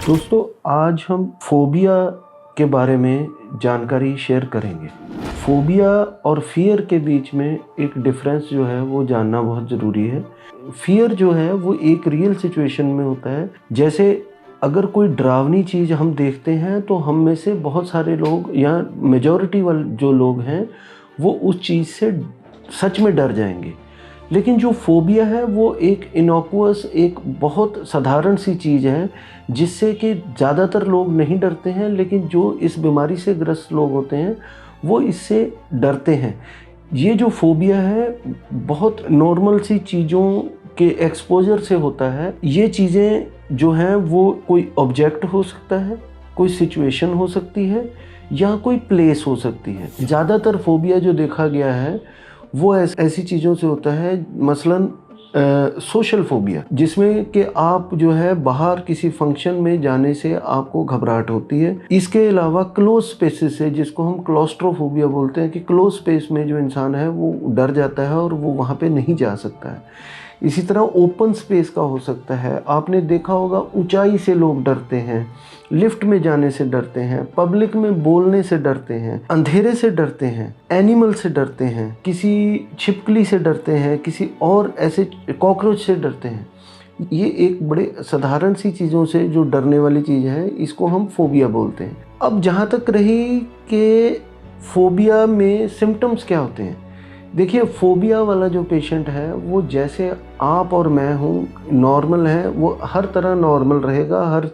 दोस्तों, आज हम फोबिया के बारे में जानकारी शेयर करेंगे। फोबिया और फियर के बीच में एक डिफरेंस जो है वो जानना बहुत ज़रूरी है। फियर जो है वो एक रियल सिचुएशन में होता है। जैसे अगर कोई डरावनी चीज़ हम देखते हैं तो हम में से बहुत सारे लोग या मेजॉरिटी वाले जो लोग हैं वो उस चीज़ से सच में डर जाएंगे। लेकिन जो फोबिया है वो एक इनोकुअस, एक बहुत साधारण सी चीज़ है जिससे कि ज़्यादातर लोग नहीं डरते हैं, लेकिन जो इस बीमारी से ग्रस्त लोग होते हैं वो इससे डरते हैं। ये जो फोबिया है बहुत नॉर्मल सी चीज़ों के एक्सपोजर से होता है। ये चीज़ें जो हैं वो कोई ऑब्जेक्ट हो सकता है, कोई सिचुएशन हो सकती है या कोई प्लेस हो सकती है। ज़्यादातर फोबिया जो देखा गया है वो ऐसी चीज़ों से होता है, मसलन सोशल फोबिया, जिसमें कि आप जो है बाहर किसी फंक्शन में जाने से आपको घबराहट होती है। इसके अलावा क्लोज स्पेसेस है जिसको हम क्लॉस्ट्रोफोबिया बोलते हैं कि क्लोज स्पेस में जो इंसान है वो डर जाता है और वो वहाँ पे नहीं जा सकता है। इसी तरह ओपन स्पेस का हो सकता है। आपने देखा होगा ऊंचाई से लोग डरते हैं, लिफ्ट में जाने से डरते हैं, पब्लिक में बोलने से डरते हैं, अंधेरे से डरते हैं, एनिमल से डरते हैं, किसी छिपकली से डरते हैं, किसी और ऐसे कॉकरोच से डरते हैं। ये एक बड़े साधारण सी चीज़ों से जो डरने वाली चीज़ है इसको हम फोबिया बोलते हैं। अब जहाँ तक रही कि फोबिया में सिम्टम्स क्या होते हैं, देखिए फोबिया वाला जो पेशेंट है वो जैसे आप और मैं हूँ नॉर्मल है, वो हर तरह नॉर्मल रहेगा, हर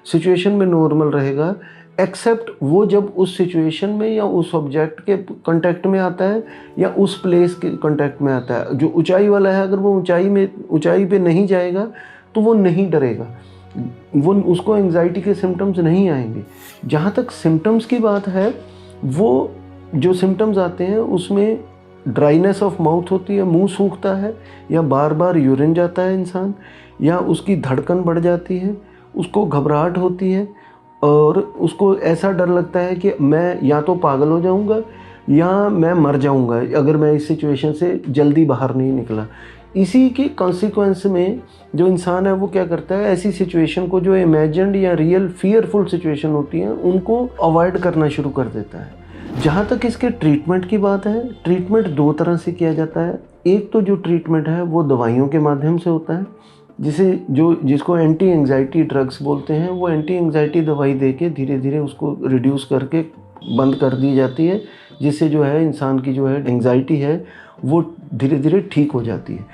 सिचुएशन में नॉर्मल रहेगा, एक्सेप्ट वो जब उस सिचुएशन में या उस ऑब्जेक्ट के कांटेक्ट में आता है या उस प्लेस के कांटेक्ट में आता है। जो ऊंचाई वाला है अगर वो ऊंचाई पे नहीं जाएगा तो वो नहीं डरेगा, वो उसको एंग्जाइटी के सिम्टम्स नहीं आएंगे। जहाँ तक सिम्टम्स की बात है, वो जो सिम्टम्स आते हैं उसमें ड्राइनेस ऑफ माउथ होती है, मुंह सूखता है या बार बार यूरिन जाता है इंसान, या उसकी धड़कन बढ़ जाती है, उसको घबराहट होती है और उसको ऐसा डर लगता है कि मैं या तो पागल हो जाऊंगा या मैं मर जाऊंगा अगर मैं इस सिचुएशन से जल्दी बाहर नहीं निकला। इसी के कॉन्सिक्वेंस में जो इंसान है वो क्या करता है, ऐसी सिचुएशन को जो इमेजिन्ड या रियल फियरफुल सिचुएशन होती हैं उनको अवॉइड करना शुरू कर देता है। जहाँ तक इसके ट्रीटमेंट की बात है, ट्रीटमेंट दो तरह से किया जाता है। एक तो जो ट्रीटमेंट है वो दवाइयों के माध्यम से होता है, जिसको एंटी एंग्जाइटी ड्रग्स बोलते हैं। वो एंटी एंग्जाइटी दवाई देके धीरे धीरे उसको रिड्यूस करके बंद कर दी जाती है, जिससे जो है इंसान की जो है एंग्जाइटी है वो धीरे धीरे ठीक हो जाती है।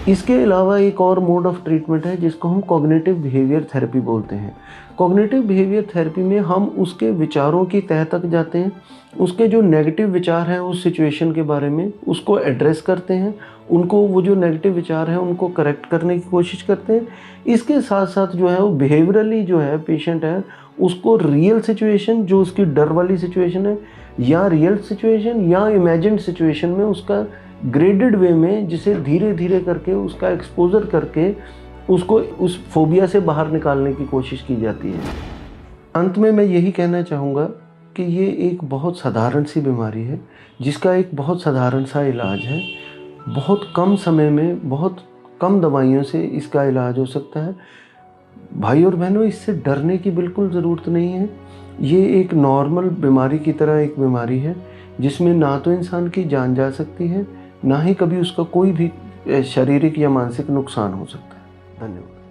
इसके अलावा एक और मोड ऑफ ट्रीटमेंट है जिसको हम कॉग्निटिव बिहेवियर थेरेपी बोलते हैं। कॉग्निटिव बिहेवियर थेरेपी में हम उसके विचारों की तह तक जाते हैं, उसके जो नेगेटिव विचार हैं उस सिचुएशन के बारे में उसको एड्रेस करते हैं, उनको वो जो नेगेटिव विचार हैं उनको करेक्ट करने की कोशिश करते हैं। इसके साथ साथ जो है वो बिहेवियरली जो है पेशेंट है उसको रियल सिचुएशन, जो उसकी डर वाली सिचुएशन है, या रियल सिचुएशन या इमेजिन्ड सिचुएशन में उसका ग्रेडेड वे में, जिसे धीरे धीरे करके उसका एक्सपोजर करके उसको उस फोबिया से बाहर निकालने की कोशिश की जाती है। अंत में मैं यही कहना चाहूँगा कि ये एक बहुत साधारण सी बीमारी है जिसका एक बहुत साधारण सा इलाज है। बहुत कम समय में बहुत कम दवाइयों से इसका इलाज हो सकता है। भाई और बहनों, इससे डरने की बिल्कुल ज़रूरत नहीं है। ये एक नॉर्मल बीमारी की तरह एक बीमारी है जिसमें ना तो इंसान की जान जा सकती है, ना ही कभी उसका कोई भी शारीरिक या मानसिक नुकसान हो सकता है। धन्यवाद।